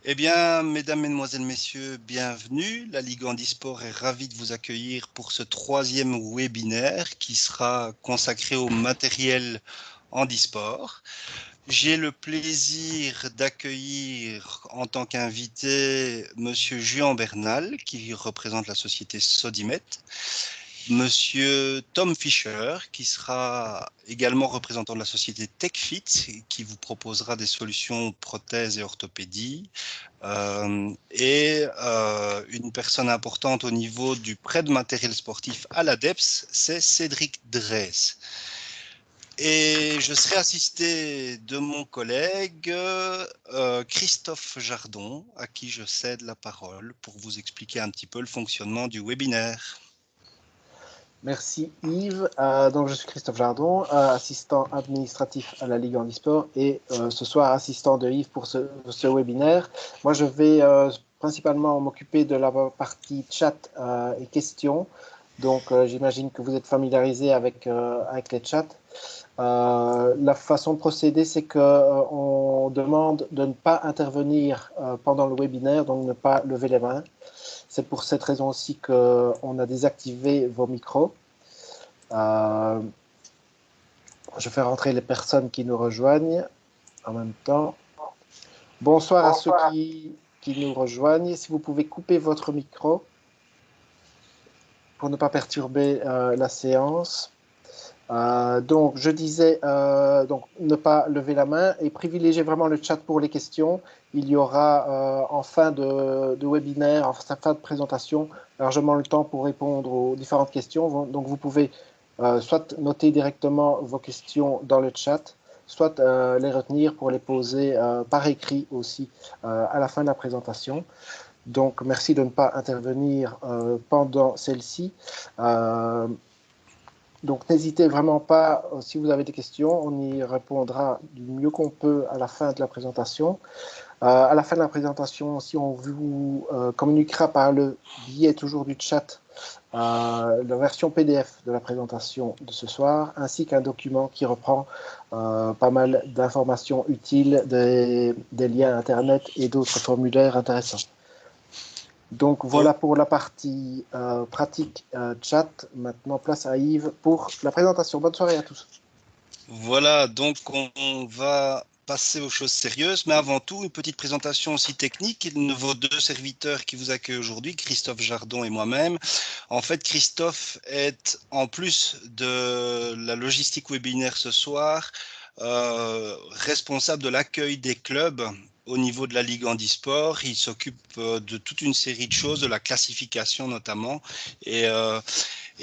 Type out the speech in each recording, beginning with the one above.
Eh bien, mesdames, mesdemoiselles, messieurs, bienvenue. La Ligue Handisport est ravie de vous accueillir pour ce troisième webinaire qui sera consacré au matériel handisport. J'ai le plaisir d'accueillir en tant qu'invité Monsieur Juan Bernal, qui représente la société Sodimet. Monsieur Tom Fischer, qui sera également représentant de la société TechFit, qui vous proposera des solutions prothèses et orthopédie. Une personne importante au niveau du prêt de matériel sportif à l'ADEPS, c'est Cédric Dresse. Et je serai assisté de mon collègue Christophe Jardon, à qui je cède la parole pour vous expliquer un petit peu le fonctionnement du webinaire. Merci Yves. Donc je suis Christophe Jardon, assistant administratif à la Ligue Handisport et ce soir assistant de Yves pour ce webinaire. Moi je vais principalement m'occuper de la partie chat et questions. Donc j'imagine que vous êtes familiarisé avec les chats. La façon de procéder, c'est qu'on demande de ne pas intervenir pendant le webinaire, donc ne pas lever les mains. C'est pour cette raison aussi qu'on a désactivé vos micros. Je fais rentrer les personnes qui nous rejoignent en même temps. Bonsoir à ceux qui nous rejoignent. Si vous pouvez couper votre micro pour ne pas perturber la séance. Donc, je disais, donc, ne pas lever la main et privilégier vraiment le chat pour les questions. Il y aura en fin de webinaire, en fin de présentation, largement le temps pour répondre aux différentes questions. Donc, vous pouvez soit noter directement vos questions dans le chat, soit les retenir pour les poser par écrit aussi à la fin de la présentation. Donc, merci de ne pas intervenir pendant celle-ci. Donc, n'hésitez vraiment pas, si vous avez des questions, on y répondra du mieux qu'on peut à la fin de la présentation. À la fin de la présentation, si on vous communiquera par le biais toujours du chat la version PDF de la présentation de ce soir, ainsi qu'un document qui reprend pas mal d'informations utiles, des liens Internet et d'autres formulaires intéressants. Donc voilà pour la partie pratique chat. Maintenant, place à Yves pour la présentation. Bonne soirée à tous. Voilà, donc on va passer aux choses sérieuses, mais avant tout, une petite présentation aussi technique de vos deux serviteurs qui vous accueillent aujourd'hui, Christophe Jardon et moi-même. En fait, Christophe est, en plus de la logistique webinaire ce soir, responsable de l'accueil des clubs au niveau de la Ligue Handisport. Il s'occupe de toute une série de choses, de la classification notamment. Et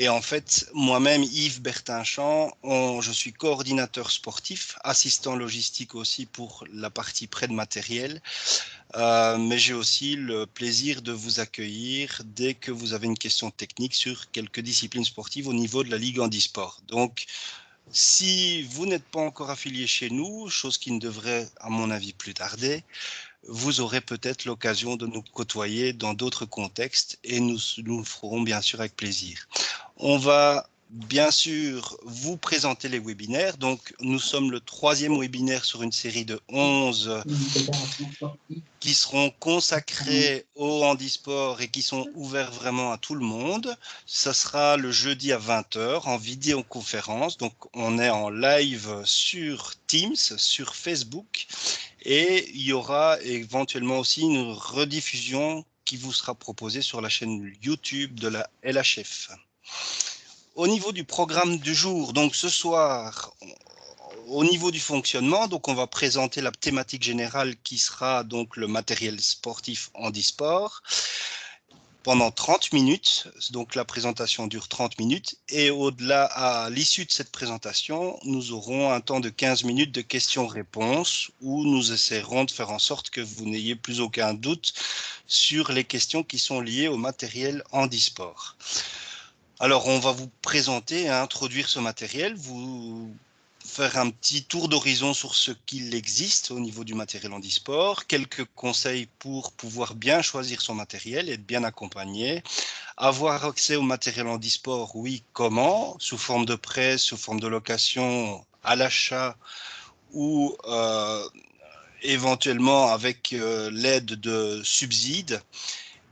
en fait, moi-même, Yves Bertinchamp, je suis coordinateur sportif, assistant logistique aussi pour la partie prêt de matériel. Mais j'ai aussi le plaisir de vous accueillir dès que vous avez une question technique sur quelques disciplines sportives au niveau de la Ligue Handisport. Donc, si vous n'êtes pas encore affilié chez nous, chose qui ne devrait, à mon avis, plus tarder, vous aurez peut-être l'occasion de nous côtoyer dans d'autres contextes et nous le ferons bien sûr avec plaisir. On va bien sûr vous présenter les webinaires. Donc, nous sommes le troisième webinaire sur une série de 11 qui seront consacrés au handisport et qui sont ouverts vraiment à tout le monde. Ça sera le jeudi à 20h en vidéoconférence. Donc, on est en live sur Teams, sur Facebook. Et il y aura éventuellement aussi une rediffusion qui vous sera proposée sur la chaîne YouTube de la LHF. Au niveau du programme du jour, donc ce soir, au niveau du fonctionnement, donc on va présenter la thématique générale qui sera donc le matériel sportif handisport pendant 30 minutes. Donc la présentation dure 30 minutes et au-delà, à l'issue de cette présentation, nous aurons un temps de 15 minutes de questions-réponses où nous essaierons de faire en sorte que vous n'ayez plus aucun doute sur les questions qui sont liées au matériel handisport. Alors, on va vous présenter et introduire ce matériel, vous faire un petit tour d'horizon sur ce qu'il existe au niveau du matériel handisport, quelques conseils pour pouvoir bien choisir son matériel et être bien accompagné, avoir accès au matériel handisport, oui, comment, sous forme de prêt, sous forme de location, à l'achat ou éventuellement avec l'aide de subsides.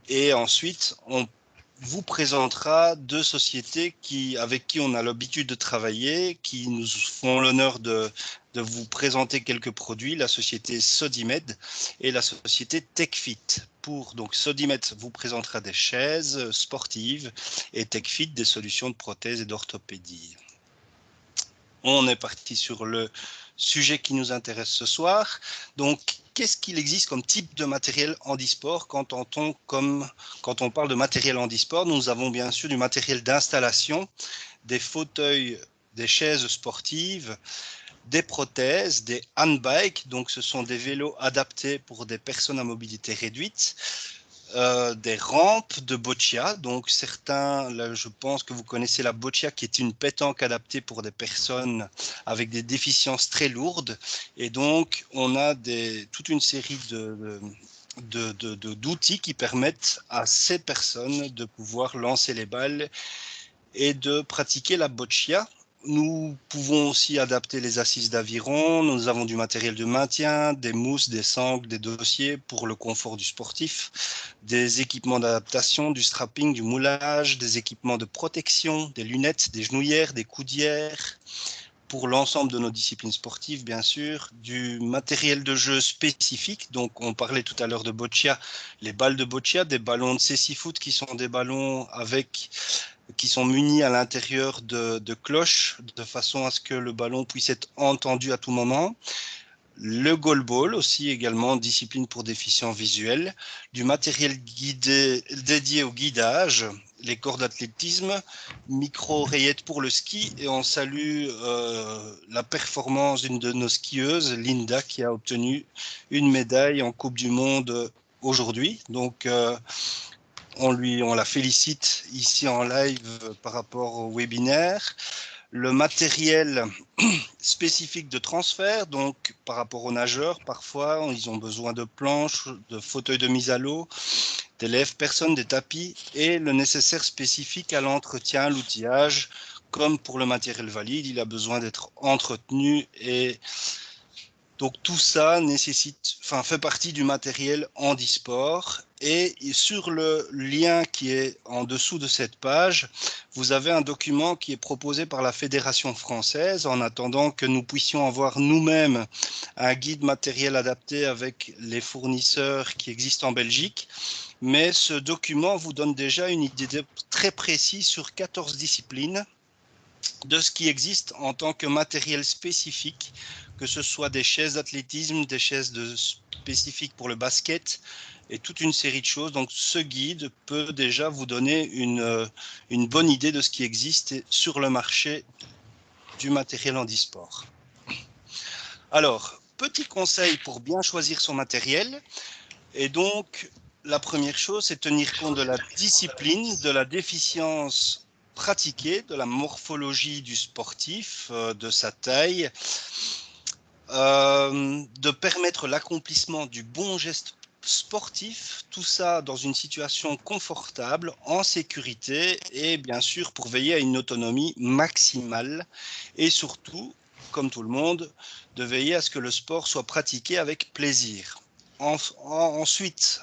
Et ensuite, on vous présentera deux sociétés avec qui on a l'habitude de travailler, qui nous font l'honneur de vous présenter quelques produits, la société Sodimed et la société TechFit. Donc Sodimed vous présentera des chaises sportives et TechFit des solutions de prothèses et d'orthopédie. On est parti sur le sujet qui nous intéresse ce soir. Donc, qu'est-ce qu'il existe comme type de matériel handisport quand on parle de matériel handisport? Nous avons bien sûr du matériel d'installation, des fauteuils, des chaises sportives, des prothèses, des handbikes, donc ce sont des vélos adaptés pour des personnes à mobilité réduite, des rampes de boccia. Donc certains, là, je pense que vous connaissez la boccia, qui est une pétanque adaptée pour des personnes avec des déficiences très lourdes. Et donc on a toute une série d'outils qui permettent à ces personnes de pouvoir lancer les balles et de pratiquer la boccia. Nous pouvons aussi adapter les assises d'aviron. Nous avons du matériel de maintien, des mousses, des sangles, des dossiers pour le confort du sportif, des équipements d'adaptation, du strapping, du moulage, des équipements de protection, des lunettes, des genouillères, des coudières pour l'ensemble de nos disciplines sportives, bien sûr, du matériel de jeu spécifique. Donc, on parlait tout à l'heure de boccia, les balles de boccia, des ballons de cécifoot qui sont des ballons qui sont munis à l'intérieur de cloches, de façon à ce que le ballon puisse être entendu à tout moment. Le goalball aussi, également, discipline pour déficients visuels. Du matériel dédié au guidage, les cordes d'athlétisme, micro-oreillettes pour le ski. Et on salue la performance d'une de nos skieuses, Linda, qui a obtenu une médaille en Coupe du Monde aujourd'hui. Donc, on la félicite ici en live par rapport au webinaire. Le matériel spécifique de transfert, donc par rapport aux nageurs, parfois ils ont besoin de planches, de fauteuils de mise à l'eau, des lève-personnes, des tapis et le nécessaire spécifique à l'entretien, à l'outillage. Comme pour le matériel valide, il a besoin d'être entretenu et donc tout ça fait partie du matériel handisport. Et sur le lien qui est en dessous de cette page, vous avez un document qui est proposé par la Fédération française en attendant que nous puissions avoir nous-mêmes un guide matériel adapté avec les fournisseurs qui existent en Belgique. Mais ce document vous donne déjà une idée très précise sur 14 disciplines de ce qui existe en tant que matériel spécifique, que ce soit des chaises d'athlétisme, des chaises spécifiques pour le basket et toute une série de choses. Donc ce guide peut déjà vous donner une bonne idée de ce qui existe sur le marché du matériel handisport. Alors, petit conseil pour bien choisir son matériel. Et donc, la première chose, c'est tenir compte de la discipline, de la déficience pratiquée, de la morphologie du sportif, de sa taille, de permettre l'accomplissement du bon geste sportif, tout ça dans une situation confortable, en sécurité et bien sûr pour veiller à une autonomie maximale et surtout, comme tout le monde, de veiller à ce que le sport soit pratiqué avec plaisir. Ensuite,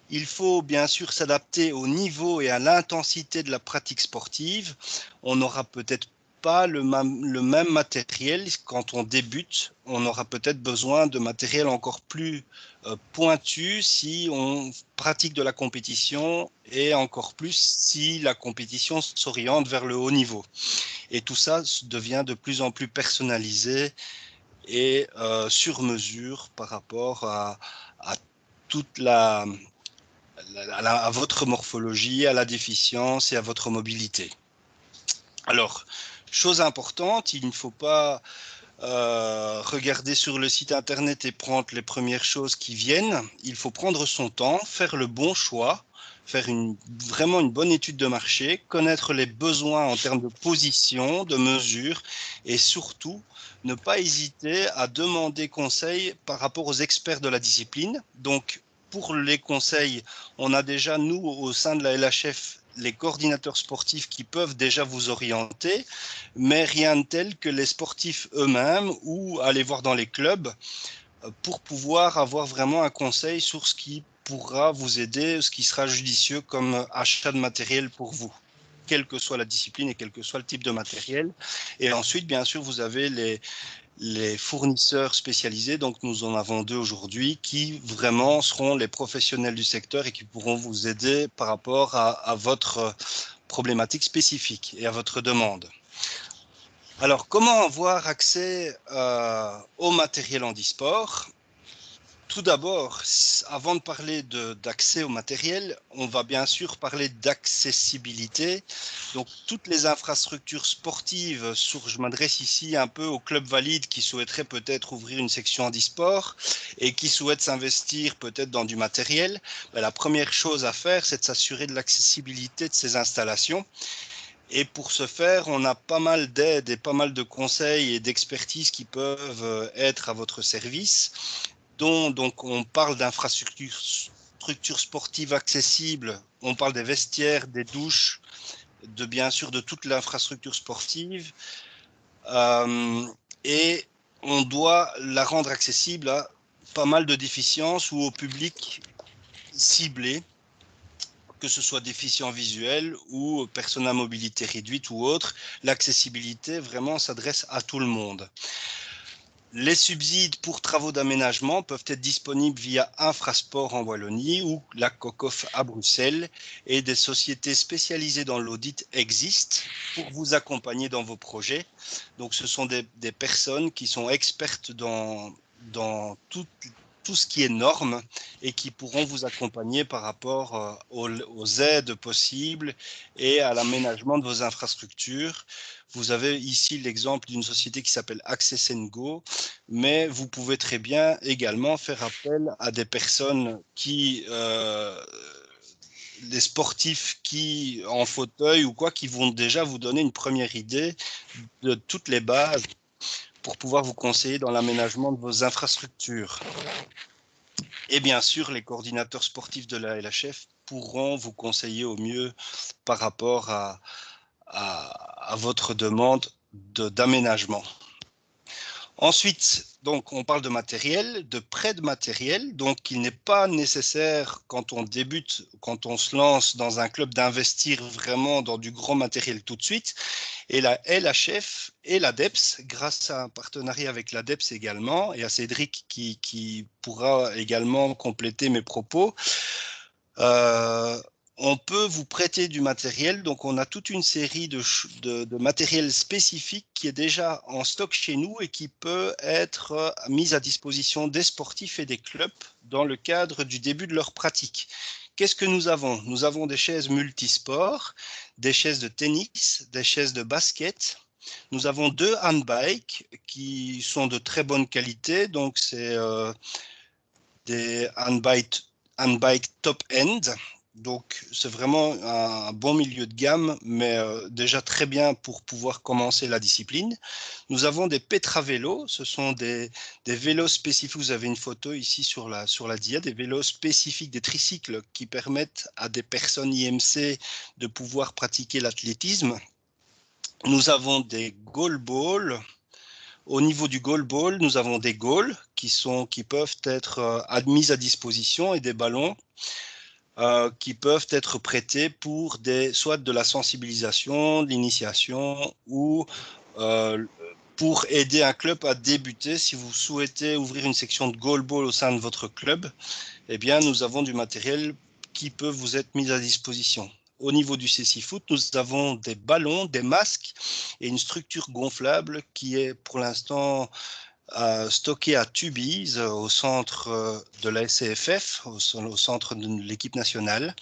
il faut bien sûr s'adapter au niveau et à l'intensité de la pratique sportive. On n'aura peut-être pas le même matériel quand on débute. On aura peut-être besoin de matériel encore plus pointu si on pratique de la compétition et encore plus si la compétition s'oriente vers le haut niveau. Et tout ça devient de plus en plus personnalisé et sur mesure par rapport à toute à votre morphologie, à la déficience et à votre mobilité. Alors, chose importante, il ne faut pas regarder sur le site internet et prendre les premières choses qui viennent. Il faut prendre son temps, faire le bon choix, faire vraiment une bonne étude de marché, connaître les besoins en termes de position, de mesure et surtout ne pas hésiter à demander conseil par rapport aux experts de la discipline. Donc, pour les conseils, on a déjà, nous, au sein de la LHF, les coordinateurs sportifs qui peuvent déjà vous orienter, mais rien de tel que les sportifs eux-mêmes ou aller voir dans les clubs pour pouvoir avoir vraiment un conseil sur ce qui pourra vous aider, ce qui sera judicieux comme achat de matériel pour vous, quelle que soit la discipline et quel que soit le type de matériel. Et ensuite, bien sûr, vous avez les fournisseurs spécialisés, donc nous en avons 2 aujourd'hui, qui vraiment seront les professionnels du secteur et qui pourront vous aider par rapport à votre problématique spécifique et à votre demande. Alors, comment avoir accès au matériel handisport? Tout d'abord, avant de parler d'accès au matériel, on va bien sûr parler d'accessibilité. Donc, toutes les infrastructures sportives, je m'adresse ici un peu aux clubs valides qui souhaiteraient peut-être ouvrir une section handisport et qui souhaitent s'investir peut-être dans du matériel. La première chose à faire, c'est de s'assurer de l'accessibilité de ces installations. Et pour ce faire, on a pas mal d'aides et pas mal de conseils et d'expertises qui peuvent être à votre service, dont donc on parle d'infrastructures sportives accessibles, on parle des vestiaires, des douches, bien sûr de toute l'infrastructure sportive, et on doit la rendre accessible à pas mal de déficiences ou au public ciblé, que ce soit déficient visuel ou personnes à mobilité réduite ou autre. L'accessibilité vraiment s'adresse à tout le monde. Les subsides pour travaux d'aménagement peuvent être disponibles via Infrasport en Wallonie ou la COCOF à Bruxelles, et des sociétés spécialisées dans l'audit existent pour vous accompagner dans vos projets. Donc ce sont des personnes qui sont expertes dans tout ce qui est normes et qui pourront vous accompagner par rapport aux aides possibles et à l'aménagement de vos infrastructures. Vous avez ici l'exemple d'une société qui s'appelle Access & Go, mais vous pouvez très bien également faire appel à des personnes les sportifs qui en fauteuil ou quoi, qui vont déjà vous donner une première idée de toutes les bases pour pouvoir vous conseiller dans l'aménagement de vos infrastructures. Et bien sûr, les coordinateurs sportifs de la LHF pourront vous conseiller au mieux par rapport à votre demande d'aménagement. Ensuite, donc, on parle de matériel, de prêt de matériel. Donc, il n'est pas nécessaire, quand on débute, quand on se lance dans un club, d'investir vraiment dans du gros matériel tout de suite. Et la LHF et l'ADEPS, grâce à un partenariat avec l'ADEPS également, et à Cédric qui pourra également compléter mes propos, on peut vous prêter du matériel. Donc, on a toute une série de matériel spécifique qui est déjà en stock chez nous et qui peut être mis à disposition des sportifs et des clubs dans le cadre du début de leur pratique. Qu'est-ce que nous avons? Nous avons des chaises multisports, des chaises de tennis, des chaises de basket. Nous avons 2 handbikes qui sont de très bonne qualité. Donc, c'est des handbikes top-end. Donc, c'est vraiment un bon milieu de gamme, mais déjà très bien pour pouvoir commencer la discipline. Nous avons des Petra vélos. Ce sont des vélos spécifiques. Vous avez une photo ici sur la dia, des vélos spécifiques, des tricycles qui permettent à des personnes IMC de pouvoir pratiquer l'athlétisme. Nous avons des goal balls. Au niveau du goal ball, nous avons des goals qui peuvent être mis à disposition, et des ballons qui peuvent être prêtés pour soit de la sensibilisation, de l'initiation, ou pour aider un club à débuter. Si vous souhaitez ouvrir une section de goal ball au sein de votre club, eh bien, nous avons du matériel qui peut vous être mis à disposition. Au niveau du CC Foot, nous avons des ballons, des masques et une structure gonflable qui est pour l'instant stockée à Tubize, au centre de la SCFF, au centre de l'équipe nationale.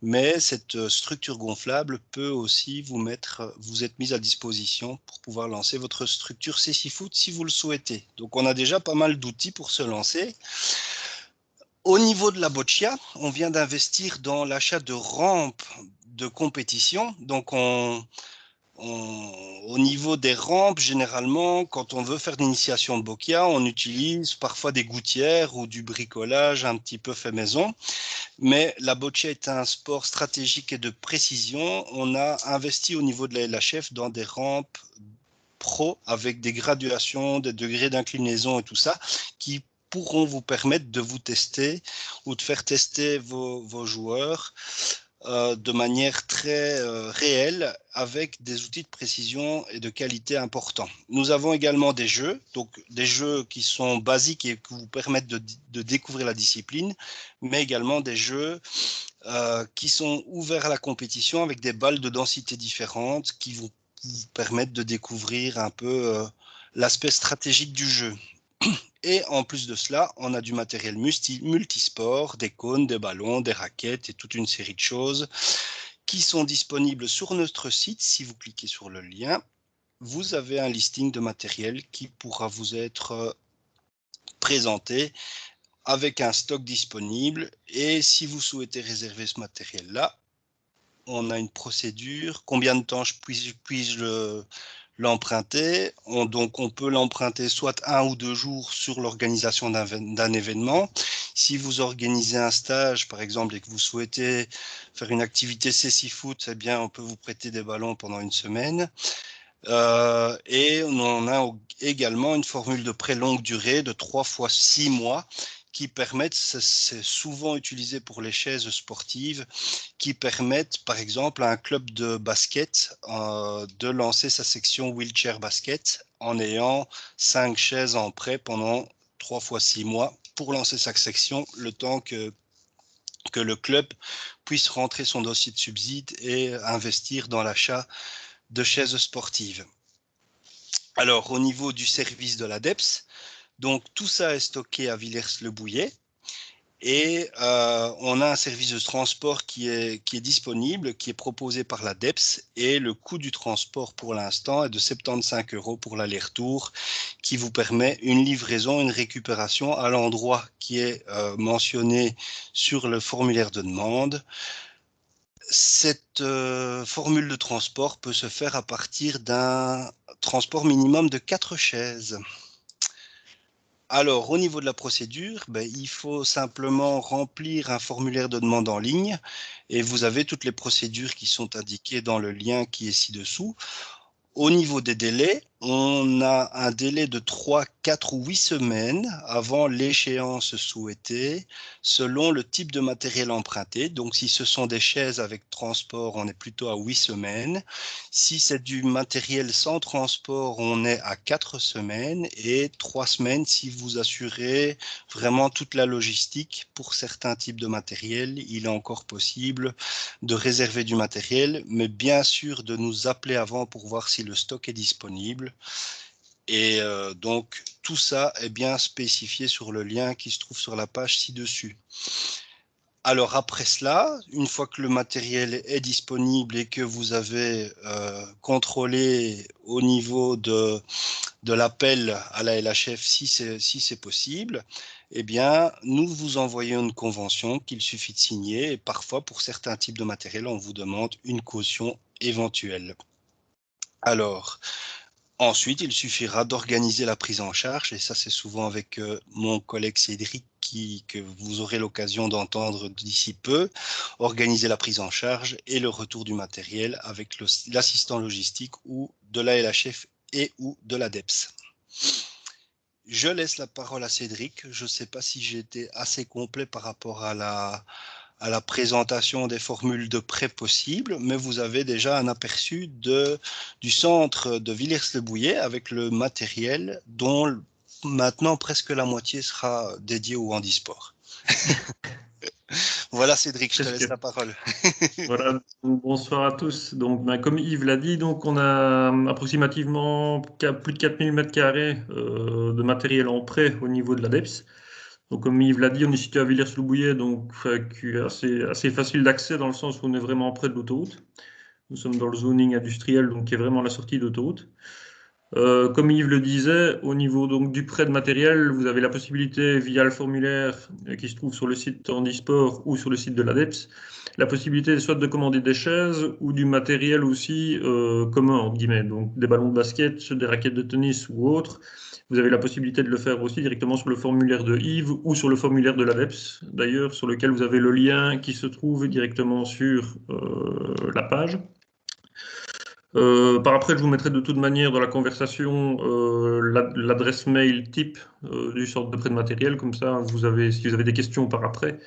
Mais cette structure gonflable peut aussi vous être mise à disposition pour pouvoir lancer votre structure CC Foot si vous le souhaitez. Donc on a déjà pas mal d'outils pour se lancer. Au niveau de la boccia, on vient d'investir dans l'achat de rampes de compétition. Donc, au niveau des rampes, généralement, quand on veut faire de l'initiation de boccia, on utilise parfois des gouttières ou du bricolage un petit peu fait maison. Mais la boccia est un sport stratégique et de précision. On a investi au niveau de la LHF dans des rampes pro avec des graduations, des degrés d'inclinaison et tout ça, qui pourront vous permettre de vous tester ou de faire tester vos joueurs de manière très réelle avec des outils de précision et de qualité importants. Nous avons également des jeux, donc des jeux qui sont basiques et qui vous permettent de découvrir la discipline, mais également des jeux qui sont ouverts à la compétition avec des balles de densité différentes qui vous permettent de découvrir un peu l'aspect stratégique du jeu. Et en plus de cela, on a du matériel multisport, des cônes, des ballons, des raquettes et toute une série de choses qui sont disponibles sur notre site. Si vous cliquez sur le lien, vous avez un listing de matériel qui pourra vous être présenté avec un stock disponible. Et si vous souhaitez réserver ce matériel-là, on a une procédure. Combien de temps puis-je l'emprunter? Donc, on peut l'emprunter soit 1 ou 2 jours sur l'organisation d'un événement. Si vous organisez un stage, par exemple, et que vous souhaitez faire une activité cécifoot, eh bien, on peut vous prêter des ballons pendant une semaine. Et on a également une formule de prêt longue durée de 3 fois 6 mois qui permettent, c'est souvent utilisé pour les chaises sportives, qui permettent par exemple à un club de basket de lancer sa section wheelchair basket en ayant 5 chaises en prêt pendant 3 fois 6 mois pour lancer sa section, le temps que le club puisse rentrer son dossier de subside et investir dans l'achat de chaises sportives. Alors au niveau du service de l'ADEPS, donc tout ça est stocké à Villers-le-Bouillet et on a un service de transport qui est disponible, qui est proposé par l'ADEPS et le coût du transport pour l'instant est de 75 € pour l'aller-retour qui vous permet une livraison, une récupération à l'endroit qui est mentionné sur le formulaire de demande. Cette formule de transport peut se faire à partir d'un transport minimum de 4 chaises. Alors, au niveau de la procédure, il faut simplement remplir un formulaire de demande en ligne et vous avez toutes les procédures qui sont indiquées dans le lien qui est ci-dessous. Au niveau des délais, on a un délai de 3, 4 ou 8 semaines avant l'échéance souhaitée, selon le type de matériel emprunté. Donc, si ce sont des chaises avec transport, on est plutôt à 8 semaines. Si c'est du matériel sans transport, on est à 4 semaines et 3 semaines si vous assurez vraiment toute la logistique. Pour certains types de matériel, il est encore possible de réserver du matériel, mais bien sûr de nous appeler avant pour voir si le stock est disponible. Et donc, tout ça est bien spécifié sur le lien qui se trouve sur la page ci-dessus. Alors, après cela, une fois que le matériel est disponible et que vous avez contrôlé au niveau de l'appel à la LHF, si c'est possible, eh bien, nous vous envoyons une convention qu'il suffit de signer et parfois, pour certains types de matériel, on vous demande une caution éventuelle. Alors, ensuite, il suffira d'organiser la prise en charge et ça, c'est souvent avec mon collègue Cédric que vous aurez l'occasion d'entendre d'ici peu, organiser la prise en charge et le retour du matériel avec l'assistant logistique ou de la LHF et ou de l'ADEPS. Je laisse la parole à Cédric. Je ne sais pas si j'ai été assez complet par rapport à la présentation des formules de prêt possibles, mais vous avez déjà un aperçu du centre de Villers-le-Bouillet avec le matériel dont maintenant presque la moitié sera dédié au handisport. Voilà Cédric, je te laisse la parole. Voilà, bonsoir à tous. Donc, comme Yves l'a dit, donc on a approximativement plus de 4000 m² de matériel en prêt au niveau de l'ADEPS. Donc, comme Yves l'a dit, on est situé à Villers-le-Bouillet, donc assez facile d'accès dans le sens où on est vraiment près de l'autoroute. Nous sommes dans le zoning industriel, donc qui est vraiment la sortie d'autoroute. Comme Yves le disait, au niveau donc, du prêt de matériel, vous avez la possibilité via le formulaire qui se trouve sur le site Handisport ou sur le site de l'ADEPS, la possibilité soit de commander des chaises ou du matériel aussi commun, entre guillemets, donc des ballons de basket, des raquettes de tennis ou autres. Vous avez la possibilité de le faire aussi directement sur le formulaire de Yves ou sur le formulaire de l'ADEPS, d'ailleurs, sur lequel vous avez le lien qui se trouve directement sur la page. Par après, je vous mettrai de toute manière dans la conversation l'adresse mail type du centre de prêt de matériel. Comme ça, si vous avez des questions par après,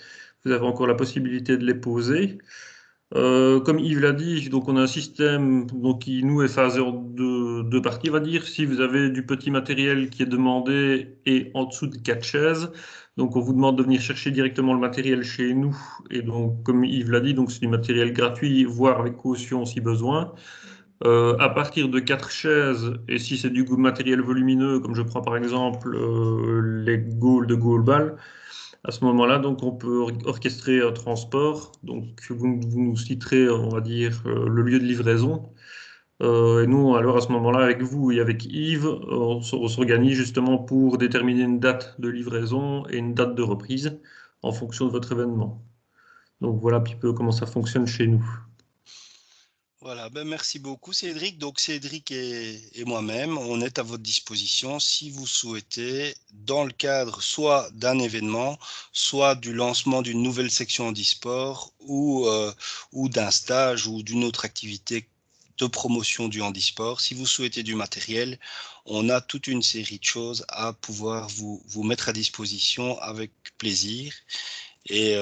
vous avez encore la possibilité de les poser. Comme Yves l'a dit, donc on a un système donc, qui nous est phasé en deux parties, on va dire. Si vous avez du petit matériel qui est demandé et en dessous de 4 chaises, donc on vous demande de venir chercher directement le matériel chez nous. Et donc, comme Yves l'a dit, donc c'est du matériel gratuit, voire avec caution si besoin. À partir de 4 chaises, et si c'est du matériel volumineux, comme je prends par exemple les Gaules de Gaulle-Ball, à ce moment-là, donc, on peut orchestrer un transport. Donc, vous nous citerez, on va dire, le lieu de livraison. Et nous, alors, à ce moment-là, avec vous et avec Yves, on s'organise justement pour déterminer une date de livraison et une date de reprise en fonction de votre événement. Donc, voilà un petit peu comment ça fonctionne chez nous. Voilà, ben merci beaucoup Cédric. Donc Cédric et moi-même, on est à votre disposition si vous souhaitez, dans le cadre soit d'un événement, soit du lancement d'une nouvelle section handisport ou d'un stage ou d'une autre activité de promotion du handisport. Si vous souhaitez du matériel, on a toute une série de choses à pouvoir vous mettre à disposition avec plaisir. Et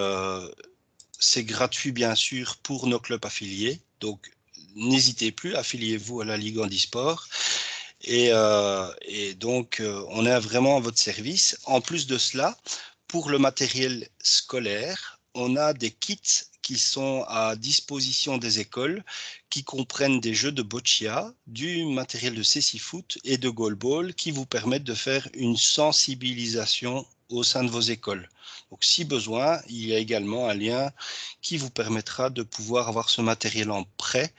c'est gratuit bien sûr pour nos clubs affiliés. Donc n'hésitez plus, affiliez-vous à la Ligue Handisport. Et donc, on est vraiment à votre service. En plus de cela, pour le matériel scolaire, on a des kits qui sont à disposition des écoles, qui comprennent des jeux de boccia, du matériel de cécifoot et de goalball, qui vous permettent de faire une sensibilisation au sein de vos écoles. Donc, si besoin, il y a également un lien qui vous permettra de pouvoir avoir ce matériel en prêt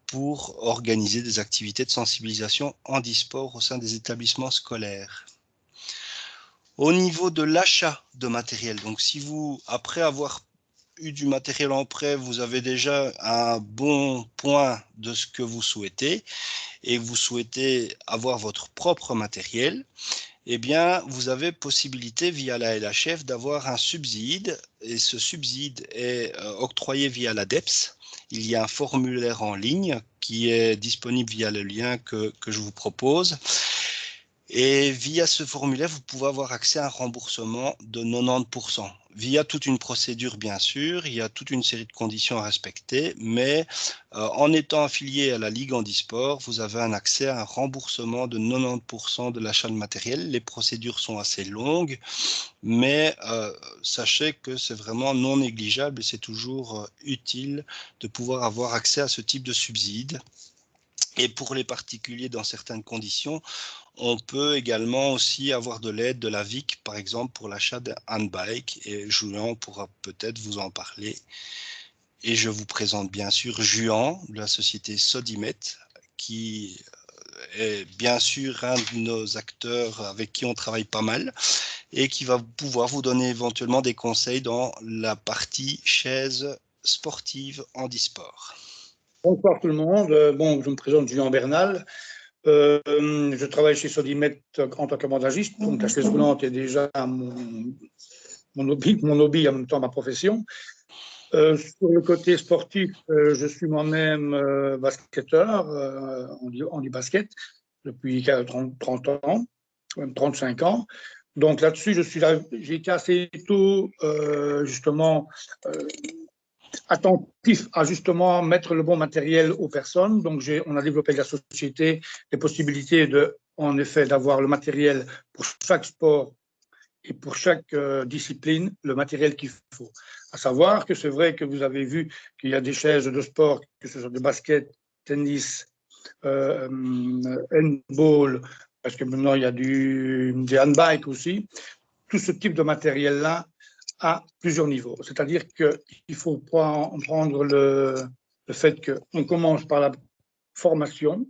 pour organiser des activités de sensibilisation handisport au sein des établissements scolaires. Au niveau de l'achat de matériel, donc si vous, après avoir eu du matériel en prêt, vous avez déjà un bon point de ce que vous souhaitez et vous souhaitez avoir votre propre matériel, eh bien, vous avez possibilité via la LHF d'avoir un subside et ce subside est octroyé via l'ADEPS. Il y a un formulaire en ligne qui est disponible via le lien que je vous propose. Et via ce formulaire, vous pouvez avoir accès à un remboursement de 90%. Via toute une procédure, bien sûr, il y a toute une série de conditions à respecter, mais en étant affilié à la Ligue Handisport, vous avez un accès à un remboursement de 90% de l'achat de matériel. Les procédures sont assez longues, mais sachez que c'est vraiment non négligeable et c'est toujours utile de pouvoir avoir accès à ce type de subside. Et pour les particuliers, dans certaines conditions, on peut également aussi avoir de l'aide de la VIC, par exemple, pour l'achat d'un handbike. Et Juan pourra peut-être vous en parler. Et je vous présente bien sûr Juan, de la société Sodimet, qui est bien sûr un de nos acteurs avec qui on travaille pas mal et qui va pouvoir vous donner éventuellement des conseils dans la partie chaise sportive handisport. Bonsoir tout le monde. Bon, je me présente Juan Bernal. Je travaille chez Sodimet en tant qu'abordagiste, donc la chaise roulante est déjà mon hobby en même temps ma profession. Sur le côté sportif, je suis moi-même basketteur, on dit basket, depuis 30 ans, même 35 ans. Donc là-dessus, j'ai été assez tôt, justement, attentif à justement mettre le bon matériel aux personnes. Donc, on a développé la société les possibilités en effet, d'avoir le matériel pour chaque sport et pour chaque discipline, le matériel qu'il faut. À savoir que c'est vrai que vous avez vu qu'il y a des chaises de sport, que ce soit de basket, tennis, handball, parce que maintenant il y a des handbikes aussi. Tout ce type de matériel-là à plusieurs niveaux. C'est-à-dire qu'il faut prendre le fait qu'on commence par la formation.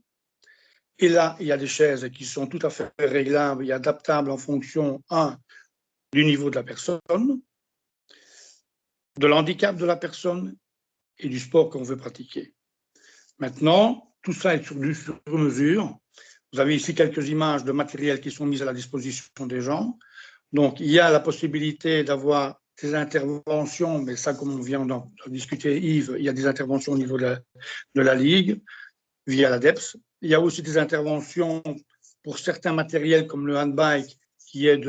Et là, il y a des chaises qui sont tout à fait réglables et adaptables en fonction, du niveau de la personne, de l'handicap de la personne et du sport qu'on veut pratiquer. Maintenant, tout ça est sur mesure. Vous avez ici quelques images de matériel qui sont mises à la disposition des gens. Donc, il y a la possibilité d'avoir des interventions, mais ça, comme on vient d'en discuter, Yves, il y a des interventions au niveau de la Ligue. via l'ADEPS. Il y a aussi des interventions pour certains matériels comme le handbike qui est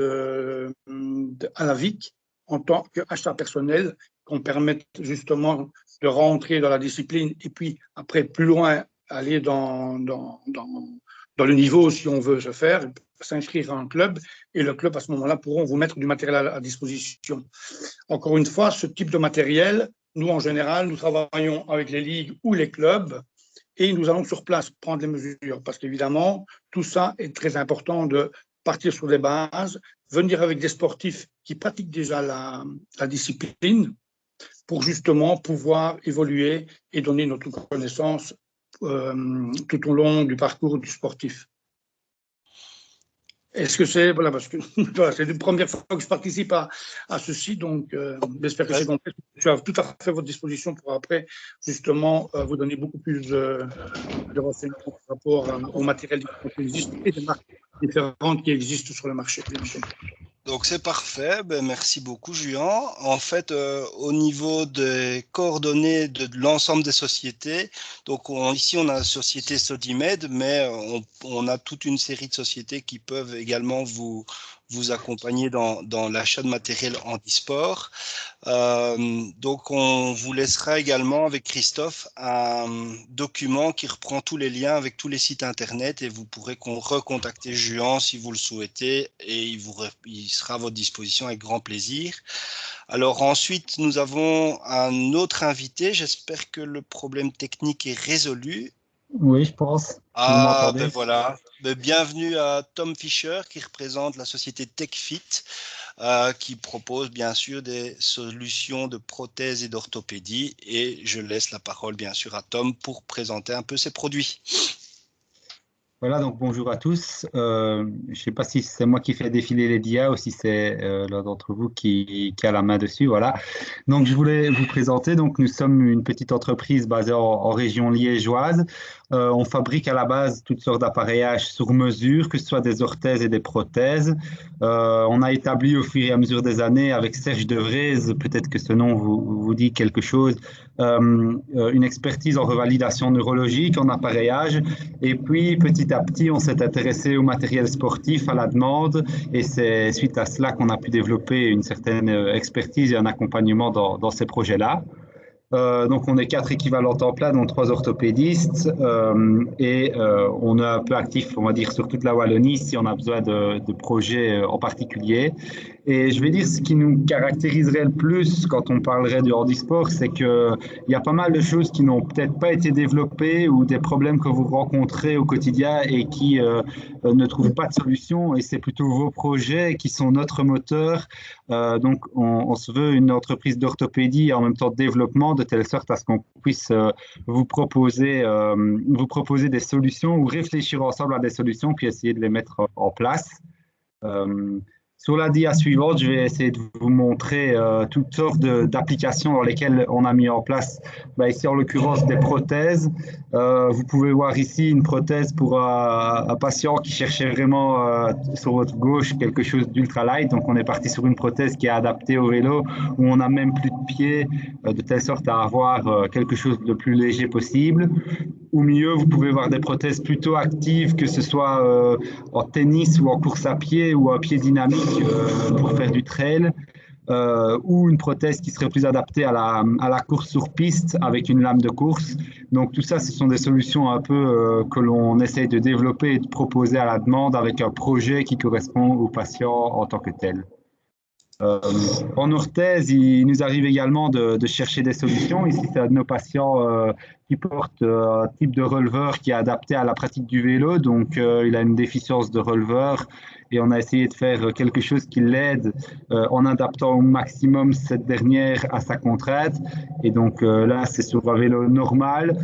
à la VIC en tant qu'achat personnel, qu'on permette justement de rentrer dans la discipline et puis après plus loin aller dans le niveau si on veut se faire, s'inscrire à un club et le club à ce moment-là pourront vous mettre du matériel à disposition. Encore une fois, ce type de matériel, nous en général, nous travaillons avec les ligues ou les clubs et nous allons sur place prendre les mesures parce qu'évidemment, tout ça est très important de partir sur des bases, venir avec des sportifs qui pratiquent déjà la discipline pour justement pouvoir évoluer et donner notre connaissance tout au long du parcours du sportif. Est-ce que c'est, voilà, parce que voilà, c'est la première fois que je participe à ceci, donc j'espère que j'ai compris. Je suis à tout à fait à votre disposition pour après, justement, vous donner beaucoup plus de renseignements par rapport au matériel qui existe et des marques différentes qui existent sur le marché. Donc c'est parfait, ben, merci beaucoup Juan. En fait, au niveau des coordonnées de l'ensemble des sociétés, donc ici on a la société Sodimed, mais on a toute une série de sociétés qui peuvent également vous accompagner dans l'achat de matériel handisport. Donc on vous laissera également avec Christophe un document qui reprend tous les liens avec tous les sites internet et vous pourrez recontacter Juan si vous le souhaitez et il sera à votre disposition avec grand plaisir. Alors ensuite nous avons un autre invité, j'espère que le problème technique est résolu. Oui, je pense. Ah, ben voilà. Ben, bienvenue à Tom Fischer qui représente la société TechFit qui propose bien sûr des solutions de prothèses et d'orthopédie. Et je laisse la parole bien sûr à Tom pour présenter un peu ses produits. Voilà, donc bonjour à tous. Je ne sais pas si c'est moi qui fais défiler les dias ou si c'est l'un d'entre vous qui a la main dessus. Voilà. Donc, je voulais vous présenter. Donc, nous sommes une petite entreprise basée en région liégeoise. On fabrique à la base toutes sortes d'appareillages sur mesure, que ce soit des orthèses et des prothèses. On a établi au fur et à mesure des années avec Serge Devraise, peut-être que ce nom vous dit quelque chose, une expertise en revalidation neurologique, en appareillage. Et puis, petit à petit, on s'est intéressé au matériel sportif à la demande. Et c'est suite à cela qu'on a pu développer une certaine expertise et un accompagnement dans ces projets-là. Donc, on est 4 équivalents temps plein, dont 3 orthopédistes, et on est un peu actif, on va dire, sur toute la Wallonie si on a besoin de projets en particulier. Et je vais dire ce qui nous caractériserait le plus quand on parlerait du handisport, c'est qu'il y a pas mal de choses qui n'ont peut-être pas été développées ou des problèmes que vous rencontrez au quotidien et qui ne trouvent pas de solution. Et c'est plutôt vos projets qui sont notre moteur. Donc, on se veut une entreprise d'orthopédie et en même temps de développement, de telle sorte à ce qu'on puisse vous proposer des solutions ou réfléchir ensemble à des solutions puis essayer de les mettre en place. Sur la dia suivante, je vais essayer de vous montrer toutes sortes d'applications dans lesquelles on a mis en place, ici en l'occurrence des prothèses. Vous pouvez voir ici une prothèse pour un patient qui cherchait vraiment sur votre gauche quelque chose d'ultra light. Donc on est parti sur une prothèse qui est adaptée au vélo où on n'a même plus de pied de telle sorte à avoir quelque chose de plus léger possible. Au milieu, vous pouvez voir des prothèses plutôt actives, que ce soit en tennis ou en course à pied ou à pied dynamique pour faire du trail, ou une prothèse qui serait plus adaptée à la course sur piste avec une lame de course. Donc tout ça, ce sont des solutions un peu que l'on essaye de développer et de proposer à la demande avec un projet qui correspond aux patients en tant que tel. En orthèse, il nous arrive également de chercher des solutions. Ici, c'est un de nos patients qui porte un type de releveur qui est adapté à la pratique du vélo. Donc, il a une déficience de releveur et on a essayé de faire quelque chose qui l'aide en adaptant au maximum cette dernière à sa contrainte. Et donc, là, c'est sur un vélo normal.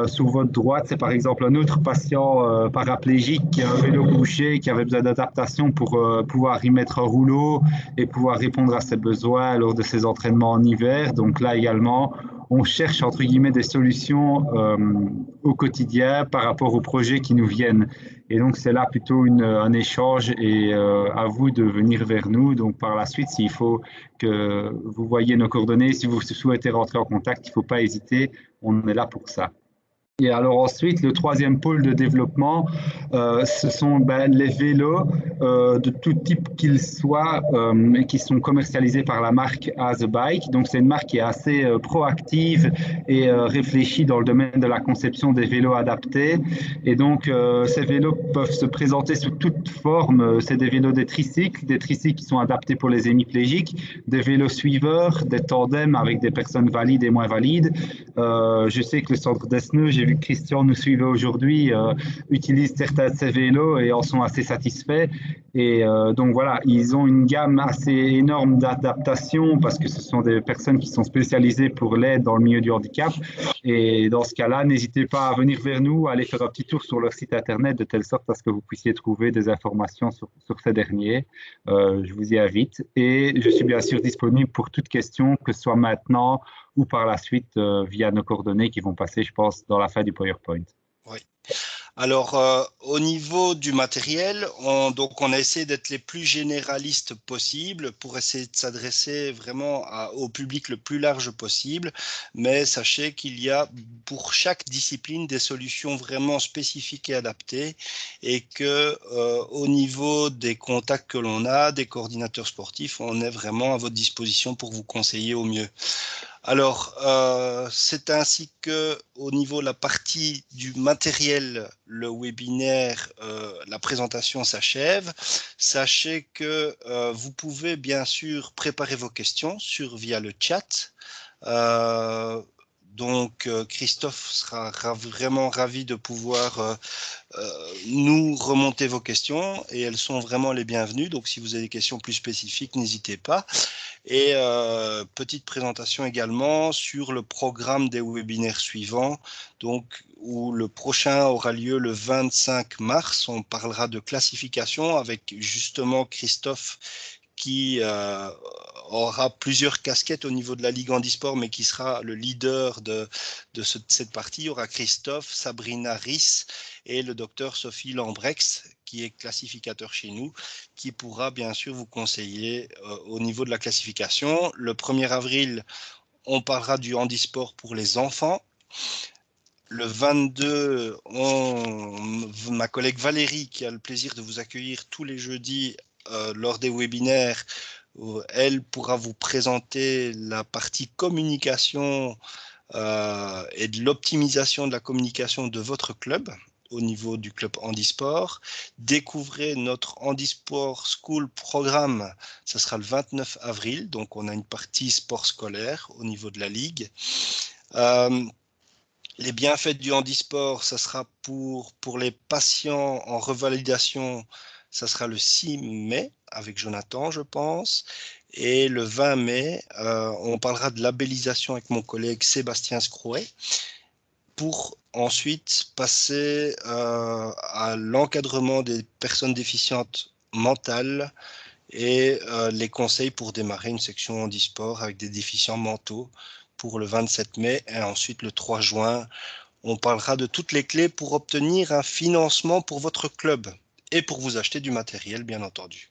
Sur votre droite, c'est par exemple un autre patient paraplégique qui a un vélo couché qui avait besoin d'adaptation pour pouvoir y mettre un rouleau et pouvoir répondre à ses besoins lors de ses entraînements en hiver. Donc là également, on cherche entre guillemets des solutions au quotidien par rapport aux projets qui nous viennent. Et donc c'est là plutôt un échange et à vous de venir vers nous. Donc par la suite, s'il faut que vous voyez nos coordonnées, si vous souhaitez rentrer en contact, il ne faut pas hésiter, on est là pour ça. Et alors ensuite, le troisième pôle de développement, ce sont les vélos de tout type qu'ils soient, qui sont commercialisés par la marque As a Bike. Donc c'est une marque qui est assez proactive et réfléchie dans le domaine de la conception des vélos adaptés. Et donc ces vélos peuvent se présenter sous toute forme. C'est des vélos des tricycles qui sont adaptés pour les hémiplégiques, des vélos suiveurs, des tandems avec des personnes valides et moins valides. Je sais que le centre d'Esneux, j'ai vu que Christian nous suivait aujourd'hui, utilise certains de ces vélos et en sont assez satisfaits. Et donc voilà, ils ont une gamme assez énorme d'adaptation parce que ce sont des personnes qui sont spécialisées pour l'aide dans le milieu du handicap. Et dans ce cas-là, n'hésitez pas à venir vers nous, à aller faire un petit tour sur leur site internet de telle sorte à ce que vous puissiez trouver des informations sur ces derniers. Je vous y invite. Et je suis bien sûr disponible pour toute question, que ce soit maintenant ou par la suite via nos coordonnées qui vont passer, je pense, dans la fin du PowerPoint. Oui. Alors, au niveau du matériel, donc on a essayé d'être les plus généralistes possible pour essayer de s'adresser vraiment au public le plus large possible. Mais sachez qu'il y a pour chaque discipline des solutions vraiment spécifiques et adaptées et que au niveau des contacts que l'on a, des coordinateurs sportifs, on est vraiment à votre disposition pour vous conseiller au mieux. Alors, c'est ainsi que au niveau de la partie du matériel, le webinaire, la présentation s'achève. Sachez que vous pouvez bien sûr préparer vos questions via le chat. Donc, Christophe sera vraiment ravi de pouvoir nous remonter vos questions et elles sont vraiment les bienvenues. Donc, si vous avez des questions plus spécifiques, n'hésitez pas. Et petite présentation également sur le programme des webinaires suivants, donc où le prochain aura lieu le 25 mars. On parlera de classification avec justement Christophe qui aura plusieurs casquettes au niveau de la Ligue Handisport, mais qui sera le leader de cette partie. Il y aura Christophe, Sabrina Ries et le docteur Sophie Lambrex, qui est classificateur chez nous, qui pourra bien sûr vous conseiller au niveau de la classification. Le 1er avril, on parlera du handisport pour les enfants. Le 22, ma collègue Valérie, qui a le plaisir de vous accueillir tous les jeudis lors des webinaires, elle pourra vous présenter la partie communication et de l'optimisation de la communication de votre club au niveau du club handisport. Découvrez notre handisport school programme, ça sera le 29 avril, donc on a une partie sport scolaire au niveau de la ligue. Les bienfaits du handisport, ça sera pour les patients en revalidation, ça sera le 6 mai avec Jonathan, je pense. Et le 20 mai, on parlera de labellisation avec mon collègue Sébastien Scrouet pour ensuite passer à l'encadrement des personnes déficientes mentales et les conseils pour démarrer une section handisport avec des déficients mentaux pour le 27 mai et ensuite le 3 juin. On parlera de toutes les clés pour obtenir un financement pour votre club et pour vous acheter du matériel, bien entendu.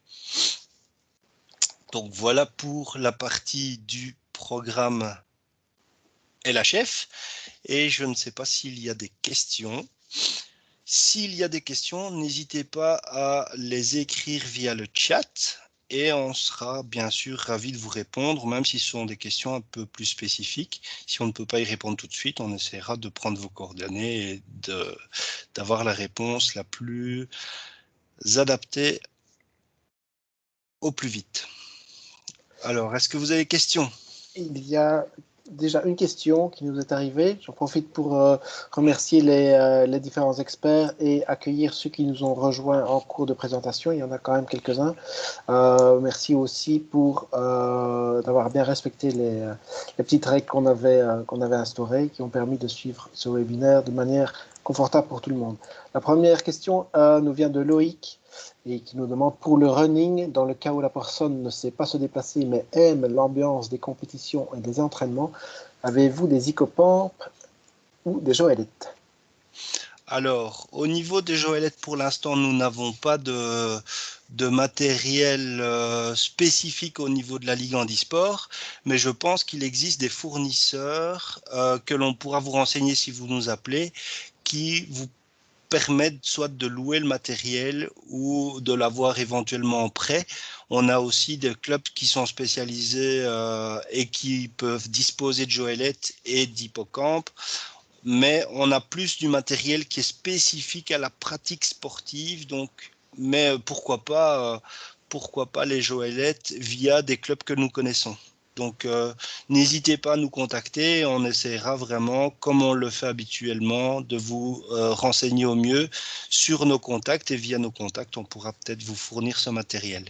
Donc voilà pour la partie du programme LHF. Et je ne sais pas s'il y a des questions. S'il y a des questions, n'hésitez pas à les écrire via le chat. Et on sera bien sûr ravis de vous répondre, même si ce sont des questions un peu plus spécifiques. Si on ne peut pas y répondre tout de suite, on essaiera de prendre vos coordonnées et d'avoir la réponse la plus adaptée au plus vite. Alors, est-ce que vous avez des questions? Il y a déjà une question qui nous est arrivée. J'en profite pour remercier les différents experts et accueillir ceux qui nous ont rejoints en cours de présentation. Il y en a quand même quelques-uns. Merci aussi pour d'avoir bien respecté les petites règles qu'on avait instaurées, qui ont permis de suivre ce webinaire de manière confortable pour tout le monde. La première question nous vient de Loïc et qui nous demande, pour le running, dans le cas où la personne ne sait pas se déplacer mais aime l'ambiance des compétitions et des entraînements, avez-vous des icopampes ou des joëlettes? Alors, au niveau des joëlettes, pour l'instant, nous n'avons pas de de matériel spécifique au niveau de la Ligue handisport, mais je pense qu'il existe des fournisseurs que l'on pourra vous renseigner si vous nous appelez, qui vous permettent soit de louer le matériel ou de l'avoir éventuellement en prêt. On a aussi des clubs qui sont spécialisés et qui peuvent disposer de joëlettes et d'hippocampes, mais on a plus du matériel qui est spécifique à la pratique sportive, donc, mais pourquoi pas les joëlettes via des clubs que nous connaissons. Donc, n'hésitez pas à nous contacter. On essaiera vraiment, comme on le fait habituellement, de vous renseigner au mieux sur nos contacts. Et via nos contacts, on pourra peut-être vous fournir ce matériel.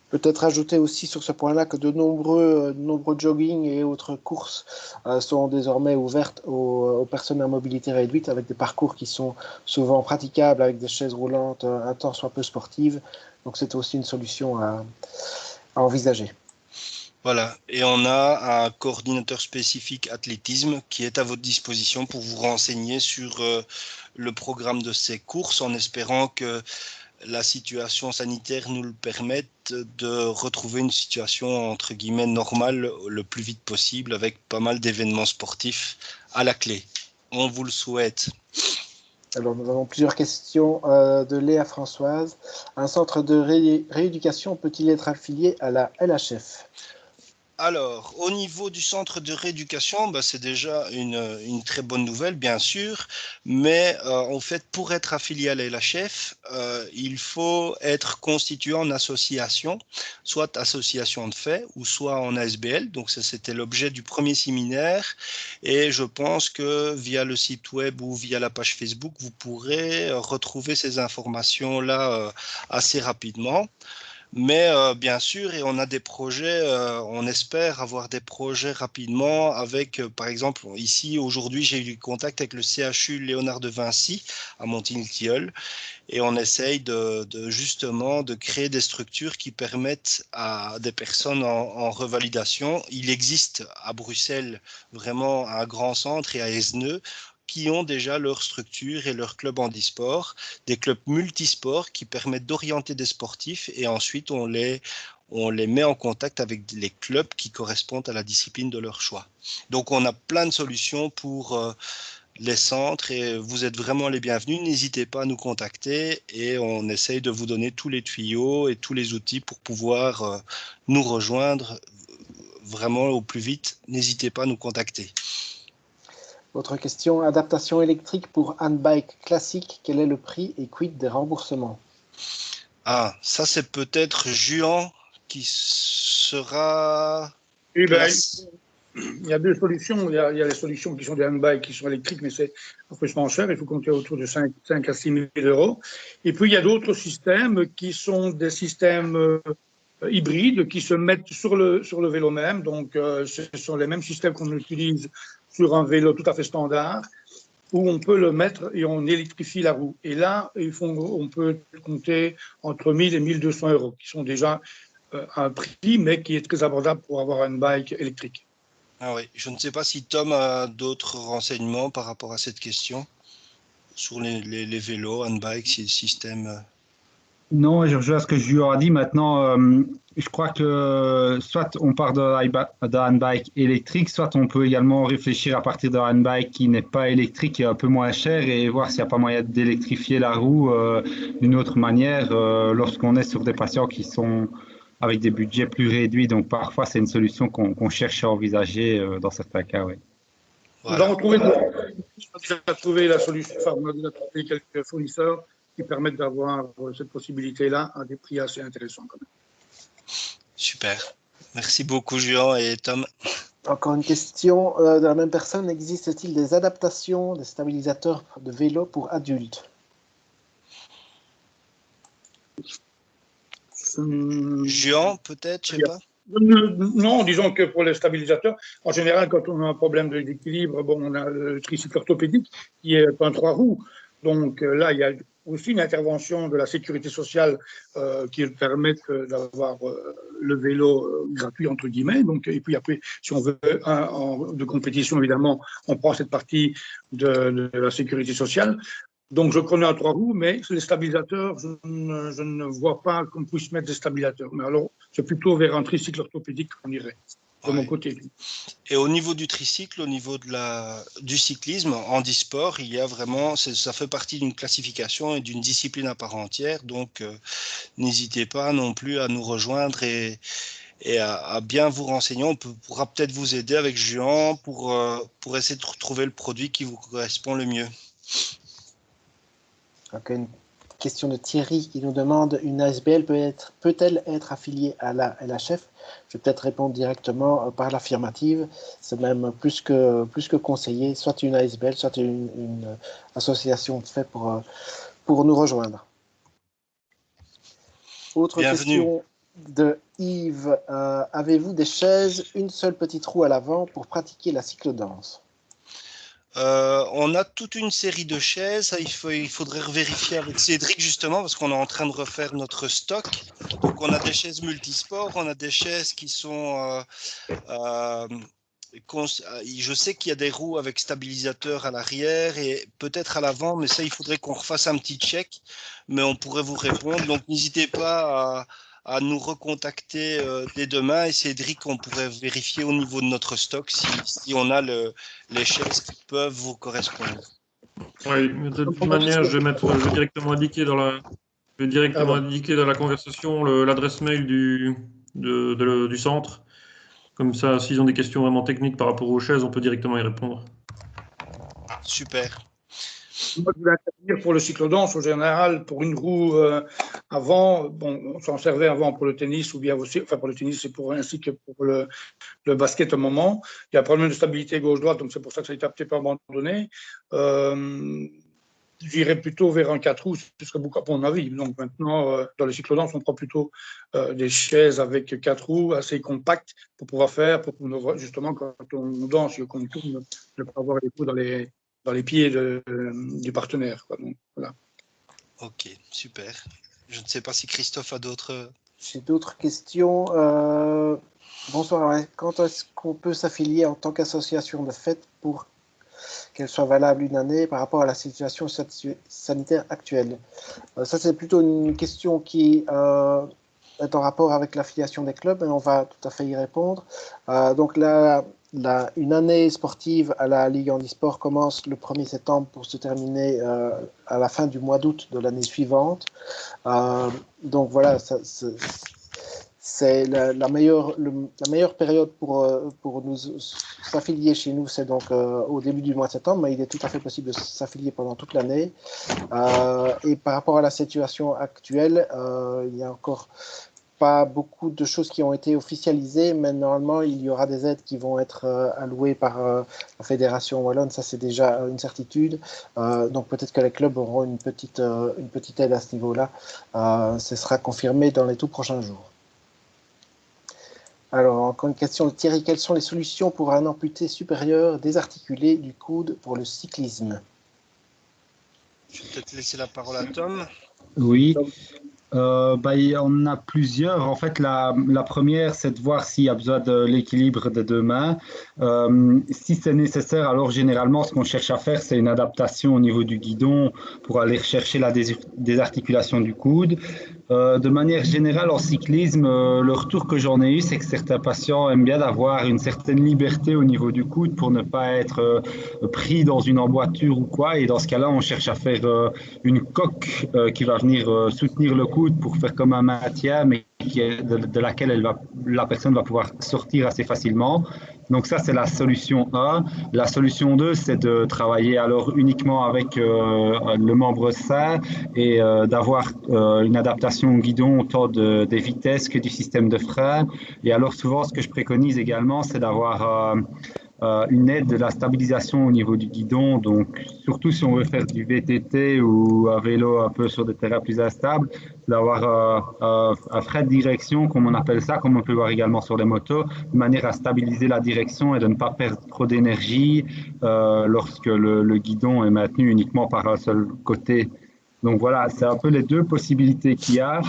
Peut-être ajouter aussi sur ce point-là que de nombreux jogging et autres courses sont désormais ouvertes aux personnes à mobilité réduite, avec des parcours qui sont souvent praticables avec des chaises roulantes un temps soit peu sportives. Donc, c'est aussi une solution à envisager. Voilà, et on a un coordinateur spécifique athlétisme qui est à votre disposition pour vous renseigner sur le programme de ces courses, en espérant que la situation sanitaire nous le permette de retrouver une situation entre guillemets normale le plus vite possible, avec pas mal d'événements sportifs à la clé. On vous le souhaite. Alors, nous avons plusieurs questions de Léa Françoise. Un centre de rééducation peut-il être affilié à la LHF ? Alors, au niveau du centre de rééducation, c'est déjà une très bonne nouvelle, bien sûr, mais en fait, pour être affilié à la LHF, il faut être constitué en association, soit association de fait, ou soit en ASBL. Donc, ça, c'était l'objet du premier séminaire, et je pense que via le site web ou via la page Facebook, vous pourrez retrouver ces informations-là assez rapidement. Mais bien sûr, et on a des projets, on espère avoir des projets rapidement avec, par exemple, ici, aujourd'hui, j'ai eu contact avec le CHU Léonard de Vinci à Montigny-le-Tilleul, et on essaye justement de créer des structures qui permettent à des personnes en revalidation. Il existe à Bruxelles vraiment un grand centre et à Esneux qui ont déjà leur structure et leur club handisport, des clubs multisports qui permettent d'orienter des sportifs, et ensuite on les met en contact avec les clubs qui correspondent à la discipline de leur choix. Donc on a plein de solutions pour les centres, et vous êtes vraiment les bienvenus. N'hésitez pas à nous contacter et on essaye de vous donner tous les tuyaux et tous les outils pour pouvoir nous rejoindre vraiment au plus vite. N'hésitez pas à nous contacter. Autre question, adaptation électrique pour handbike classique, quel est le prix et quid des remboursements? Ah, ça c'est peut-être Juan qui sera... il y a deux solutions. Il y a les solutions qui sont des handbikes qui sont électriques, mais c'est franchement cher. Il faut compter autour de 5 à 6 000 euros. Et puis, il y a d'autres systèmes qui sont des systèmes hybrides qui se mettent sur le vélo même. Donc, ce sont les mêmes systèmes qu'on utilise sur un vélo tout à fait standard, où on peut le mettre et on électrifie la roue. Et là, on peut compter entre 1 000 et 1 200 euros, qui sont déjà un prix, mais qui est très abordable pour avoir un bike électrique. Ah oui, je ne sais pas si Tom a d'autres renseignements par rapport à cette question sur les vélos, handbike, système. Non, je rejoins ce que Julien a dit. Maintenant, je crois que soit on part d'un handbike électrique, soit on peut également réfléchir à partir d'un handbike qui n'est pas électrique et un peu moins cher, et voir s'il n'y a pas moyen d'électrifier la roue d'une autre manière lorsqu'on est sur des patients qui sont avec des budgets plus réduits. Donc parfois, c'est une solution qu'on cherche à envisager dans certains cas. Oui. Voilà. On a trouvé la solution, enfin, on a déjà trouvé quelques fournisseurs qui permettent d'avoir cette possibilité-là à des prix assez intéressants quand même. Super. Merci beaucoup, Juan et Tom. Encore une question de la même personne. Existe-t-il des adaptations des stabilisateurs de vélo pour adultes? Juan, peut-être, je ne sais pas. Non, disons que pour les stabilisateurs, en général, quand on a un problème d'équilibre, on a le tricycle orthopédique qui est un 3 roues. Donc là, il y a aussi une intervention de la sécurité sociale qui permet d'avoir le vélo gratuit, entre guillemets. Donc, et puis après, si on veut de compétition, évidemment, on prend cette partie de la sécurité sociale. Donc, je connais un 3 roues, mais les stabilisateurs, je ne vois pas qu'on puisse mettre des stabilisateurs. Mais alors, c'est plutôt vers un tricycle orthopédique qu'on irait, de mon côté. Et au niveau du tricycle, au niveau du cyclisme, handisport, il y a vraiment, ça fait partie d'une classification et d'une discipline à part entière. Donc, n'hésitez pas non plus à nous rejoindre et à bien vous renseigner. On pourra peut-être vous aider avec Juan pour essayer de trouver le produit qui vous correspond le mieux. Donc, une question de Thierry qui nous demande, une ASBL peut-elle être affiliée à la LHF? Je vais peut-être répondre directement par l'affirmative. C'est même plus que conseillé, soit une ASBL, soit une association de fait pour nous rejoindre. Autre Bienvenue. question de Yves. Avez-vous des chaises, une seule petite roue à l'avant pour pratiquer la cyclodance? On a toute une série de chaises. Il faudrait vérifier avec Cédric justement parce qu'on est en train de refaire notre stock. Donc on a des chaises multisports, on a des chaises qui sont... je sais qu'il y a des roues avec stabilisateur à l'arrière et peut-être à l'avant, mais ça il faudrait qu'on refasse un petit check. Mais on pourrait vous répondre. Donc n'hésitez pas à nous recontacter dès demain et Cédric, on pourrait vérifier au niveau de notre stock si on a les chaises qui peuvent vous correspondre. Oui, de toute manière, je vais directement indiquer dans la conversation l'adresse mail du centre. Comme ça, s'ils ont des questions vraiment techniques par rapport aux chaises, on peut directement y répondre. Super. Moi, je voulais intervenir pour le cyclodance, au général, pour une roue avant. Bon, on s'en servait avant pour le tennis, ou bien aussi, enfin pour le tennis, c'est ainsi que pour le basket au moment. Il y a un problème de stabilité gauche-droite, donc c'est pour ça que ça a été un petit peu abandonné. J'irais plutôt vers un 4 roues, ce serait beaucoup à mon avis. Donc maintenant, dans les cyclodance, on prend plutôt des chaises avec 4 roues assez compactes pour pouvoir faire, justement, quand on danse et qu'on tourne, ne pas avoir les roues dans les pieds du partenaire, quoi. Donc, voilà. Ok, super. Je ne sais pas si Christophe a d'autres... J'ai d'autres questions. Bonsoir. Quand est-ce qu'on peut s'affilier en tant qu'association de fête pour qu'elle soit valable une année par rapport à la situation sanitaire actuelle? Ça, c'est plutôt une question qui est en rapport avec l'affiliation des clubs, et on va tout à fait y répondre. Donc là, une année sportive à la Ligue Handisport commence le 1er septembre pour se terminer à la fin du mois d'août de l'année suivante. Donc voilà, c'est la meilleure période pour nous s'affilier chez nous, c'est donc au début du mois de septembre, mais il est tout à fait possible de s'affilier pendant toute l'année. Et par rapport à la situation actuelle, il y a encore pas beaucoup de choses qui ont été officialisées, mais normalement, il y aura des aides qui vont être allouées par la Fédération Wallonne, ça c'est déjà une certitude. Donc peut-être que les clubs auront une petite aide à ce niveau-là. Ce sera confirmé dans les tout prochains jours. Alors, encore une question de Thierry. Quelles sont les solutions pour un amputé supérieur désarticulé du coude pour le cyclisme? Je vais peut-être laisser la parole à Tom. Oui. Il y en a plusieurs. En fait, la première, c'est de voir s'il y a besoin de l'équilibre des deux mains. Si c'est nécessaire, alors généralement, ce qu'on cherche à faire, c'est une adaptation au niveau du guidon pour aller rechercher la désarticulation du coude. De manière générale, en cyclisme, le retour que j'en ai eu, c'est que certains patients aiment bien d'avoir une certaine liberté au niveau du coude pour ne pas être pris dans une emboîture ou quoi. Et dans ce cas-là, on cherche à faire une coque qui va venir soutenir le coude pour faire comme un maintien, mais de laquelle la personne va pouvoir sortir assez facilement. Donc ça, c'est la solution 1. La solution 2, c'est de travailler alors uniquement avec le membre sain et d'avoir une adaptation au guidon autant des vitesses que du système de frein. Et alors souvent, ce que je préconise également, c'est d'avoir une aide de la stabilisation au niveau du guidon. Donc surtout si on veut faire du VTT ou un vélo un peu sur des terrains plus instables, d'avoir un frein de direction, comme on appelle ça, comme on peut voir également sur les motos, de manière à stabiliser la direction et de ne pas perdre trop d'énergie lorsque le guidon est maintenu uniquement par un seul côté. Donc voilà, c'est un peu les deux possibilités qu'il y a.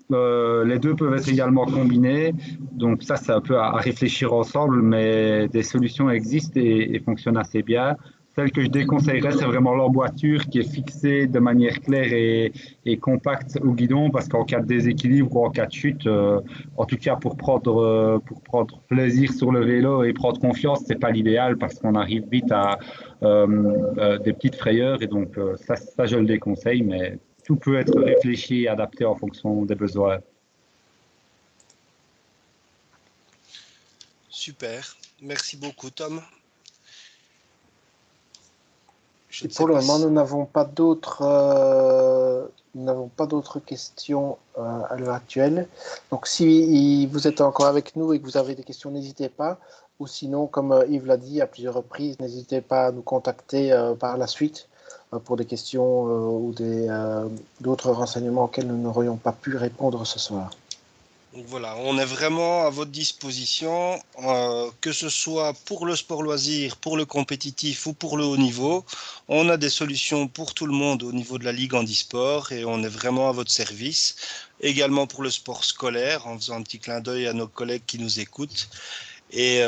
Les deux peuvent être également combinés. Donc ça, c'est un peu à réfléchir ensemble, mais des solutions existent et fonctionnent assez bien. Celle que je déconseillerais, c'est vraiment l'emboîture qui est fixée de manière claire et compacte au guidon, parce qu'en cas de déséquilibre ou en cas de chute, en tout cas pour prendre plaisir sur le vélo et prendre confiance, c'est pas l'idéal parce qu'on arrive vite à des petites frayeurs et donc ça je le déconseille, mais tout peut être réfléchi et adapté en fonction des besoins. Super, merci beaucoup Tom. Et pour le moment, nous n'avons pas d'autres questions à l'heure actuelle. Donc, si vous êtes encore avec nous et que vous avez des questions, n'hésitez pas. Ou sinon, comme Yves l'a dit à plusieurs reprises, n'hésitez pas à nous contacter par la suite pour des questions ou d'autres renseignements auxquels nous n'aurions pas pu répondre ce soir. Donc voilà, on est vraiment à votre disposition, que ce soit pour le sport loisir, pour le compétitif ou pour le haut niveau. On a des solutions pour tout le monde au niveau de la Ligue handisport et on est vraiment à votre service. Également pour le sport scolaire, en faisant un petit clin d'œil à nos collègues qui nous écoutent. Et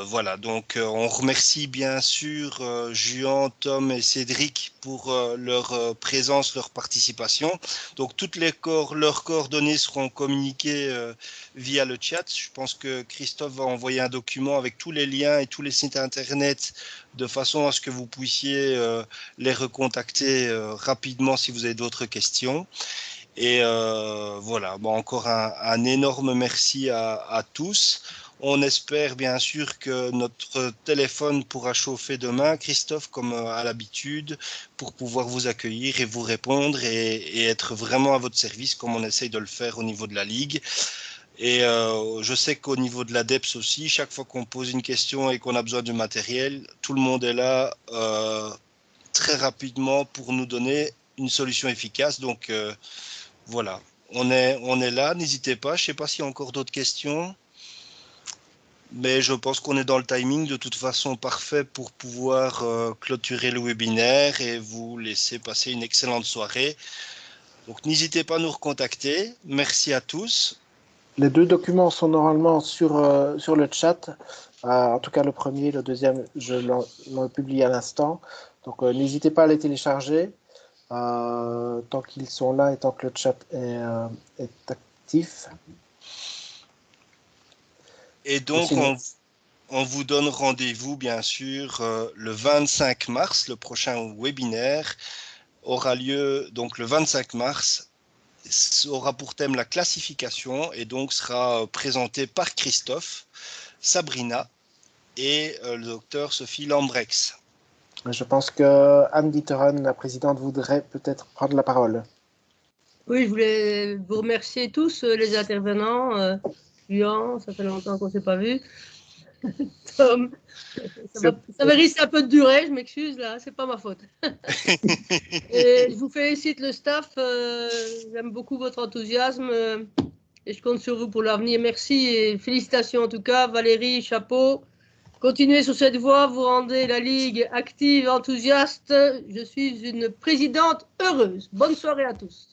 voilà, donc on remercie bien sûr Juan, Tom et Cédric pour leur présence, leur participation. Donc toutes leurs coordonnées seront communiquées via le chat. Je pense que Christophe va envoyer un document avec tous les liens et tous les sites internet de façon à ce que vous puissiez les recontacter rapidement si vous avez d'autres questions. Et voilà, bon, encore un énorme merci à tous. On espère bien sûr que notre téléphone pourra chauffer demain, Christophe, comme à l'habitude, pour pouvoir vous accueillir et vous répondre et être vraiment à votre service comme on essaye de le faire au niveau de la Ligue. Et je sais qu'au niveau de l'ADEPS aussi, chaque fois qu'on pose une question et qu'on a besoin du matériel, tout le monde est là très rapidement pour nous donner une solution efficace. Donc voilà, on est là, n'hésitez pas. Je ne sais pas s'il y a encore d'autres questions. Mais je pense qu'on est dans le timing de toute façon parfait pour pouvoir clôturer le webinaire et vous laisser passer une excellente soirée. Donc n'hésitez pas à nous recontacter. Merci à tous. Les deux documents sont normalement sur le chat. En tout cas, le premier, le deuxième, je l'ai publié à l'instant. Donc n'hésitez pas à les télécharger tant qu'ils sont là et tant que le chat est actif. Et donc, on vous donne rendez-vous, bien sûr, le 25 mars. Le prochain webinaire aura lieu donc le 25 mars. Aura pour thème la classification et donc sera présenté par Christophe, Sabrina et le docteur Sophie Lambrex. Je pense que Anne Ditteren, la présidente, voudrait peut-être prendre la parole. Oui, je voulais vous remercier tous les intervenants. Juan, ça fait longtemps qu'on ne s'est pas vu. Tom, ça risque un peu de durer, je m'excuse là, c'est pas ma faute. Et je vous félicite le staff, j'aime beaucoup votre enthousiasme et je compte sur vous pour l'avenir. Merci et félicitations en tout cas, Valérie, chapeau. Continuez sur cette voie, vous rendez la Ligue active, enthousiaste. Je suis une présidente heureuse. Bonne soirée à tous.